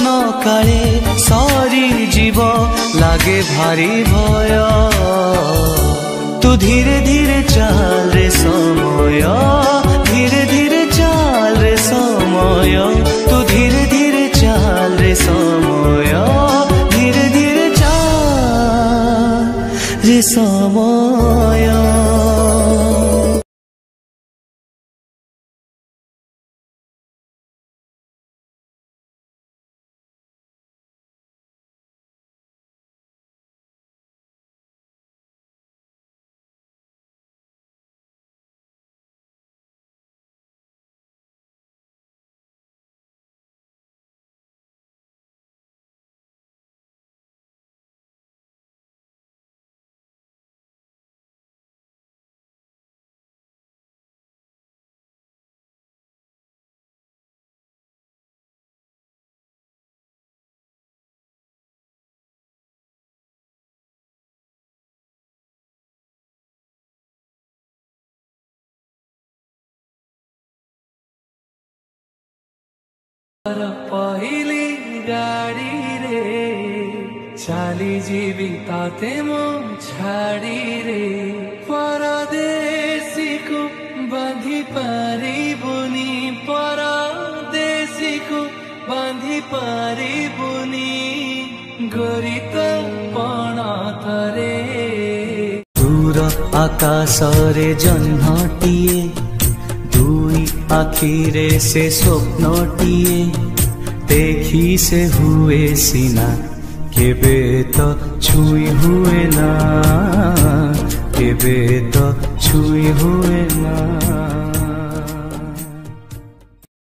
स्वप्न काले सरी जीव लागे भारी भय तू धीरे धीरे चल रे समय धीरे धीरे चल रे समय तू धीरे धीरे चल रे समय धीरे धीरे चल रे समय। पहिली गाड़ी रे चाली जीवी ताते मो छाड़ी रे परदेशी को बांधी पारी बुनी परदेशी को बांधी पारी बुनी गरीत पण थरे दूर आकाश रे जह्नटिए दुई आखिरे से स्वप्नटिए देखी से हुए सीना केबे तो छुई हुए ना केबे तो छुई हुए ना।